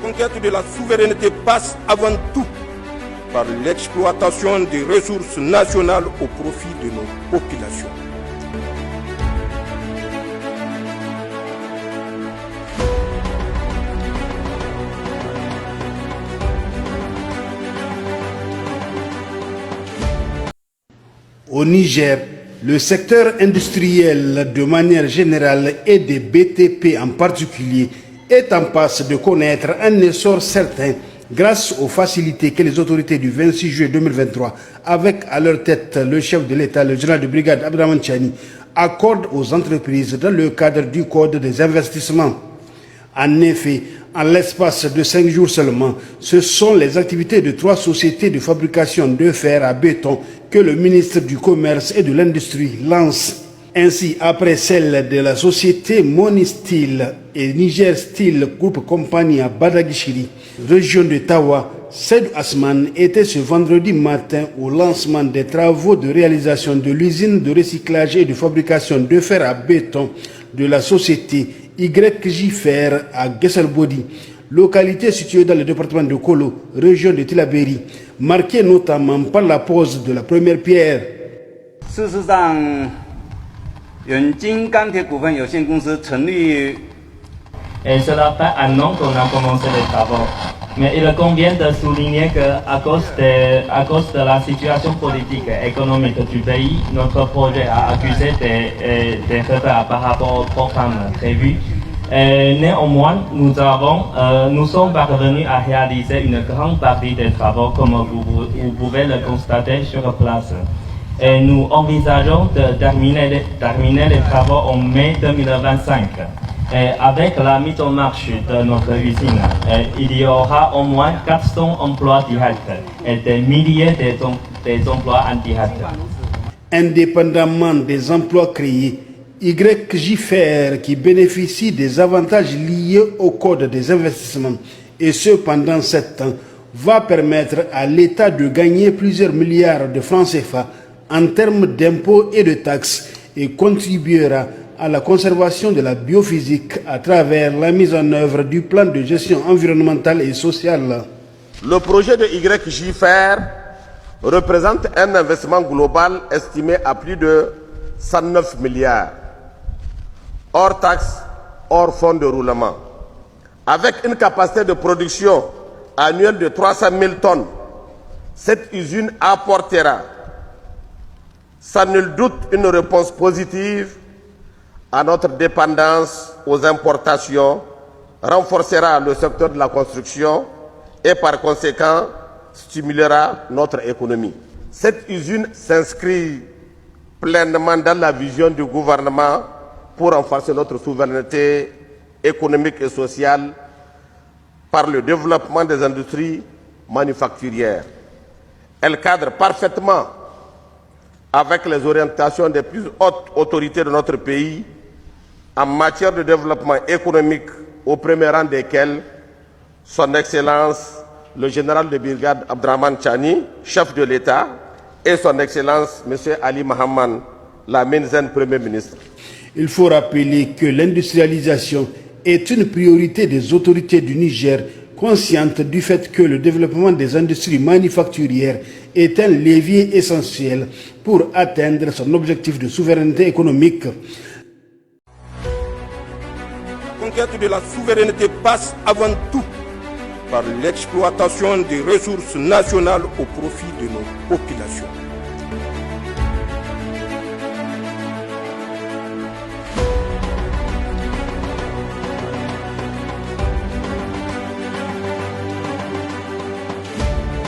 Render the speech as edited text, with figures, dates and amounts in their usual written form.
La conquête de la souveraineté passe avant tout par l'exploitation des ressources nationales au profit de nos populations. Au Niger, le secteur industriel de manière générale et des BTP en particulier est en passe de connaître un essor certain grâce aux facilités que les autorités du 26 juillet 2023, avec à leur tête le chef de l'État, le général de brigade Abdraman Chani, accordent aux entreprises dans le cadre du Code des investissements. En effet, en l'espace de 5 jours seulement, ce sont les activités de 3 sociétés de fabrication de fer à béton que le ministre du Commerce et de l'Industrie lance. Ainsi, après celle de la société Monisteel et Niger Steel Group Company à Badaguichiri, région de Tawa, Seydou Asman était ce vendredi matin au lancement des travaux de réalisation de l'usine de recyclage et de fabrication de fer à béton de la société YJ Fer à Gesselbodi, localité située dans le département de Kolo, région de Tilaberi, marquée notamment par la pose de la première pierre. Et cela fait un an qu'on a commencé les travaux. Mais il convient de souligner qu'à cause de la situation politique et économique du pays, notre projet a accusé des retards par rapport au programme prévu. Néanmoins, nous sommes parvenus à réaliser une grande partie des travaux comme vous pouvez le constater sur place. Et nous envisageons de terminer les travaux en mai 2025. Et avec la mise en marche de notre usine, il y aura au moins 400 emplois directs et des milliers des emplois indirects. Indépendamment des emplois créés, YJ Fer, qui bénéficie des avantages liés au Code des investissements, et ce pendant 7 ans, va permettre à l'État de gagner plusieurs milliards de francs CFA en termes d'impôts et de taxes et contribuera à la conservation de la biophysique à travers la mise en œuvre du plan de gestion environnementale et sociale. Le projet de YJ Fer représente un investissement global estimé à plus de 109 milliards, hors taxes, hors fonds de roulement. Avec une capacité de production annuelle de 300 000 tonnes, cette usine apportera, sans nul doute, une réponse positive à notre dépendance aux importations, renforcera le secteur de la construction et par conséquent stimulera notre économie. Cette usine s'inscrit pleinement dans la vision du gouvernement pour renforcer notre souveraineté économique et sociale par le développement des industries manufacturières. Elle cadre parfaitement avec les orientations des plus hautes autorités de notre pays en matière de développement économique, au premier rang desquels son Excellence le général de brigade Abdraman Chani, chef de l'État, et son Excellence M. Ali Mohamed Lamine Zen, Premier ministre. Il faut rappeler que l'industrialisation est une priorité des autorités du Niger, conscientes du fait que le développement des industries manufacturières est un levier essentiel pour atteindre son objectif de souveraineté économique. La conquête de la souveraineté passe avant tout par l'exploitation des ressources nationales au profit de nos populations.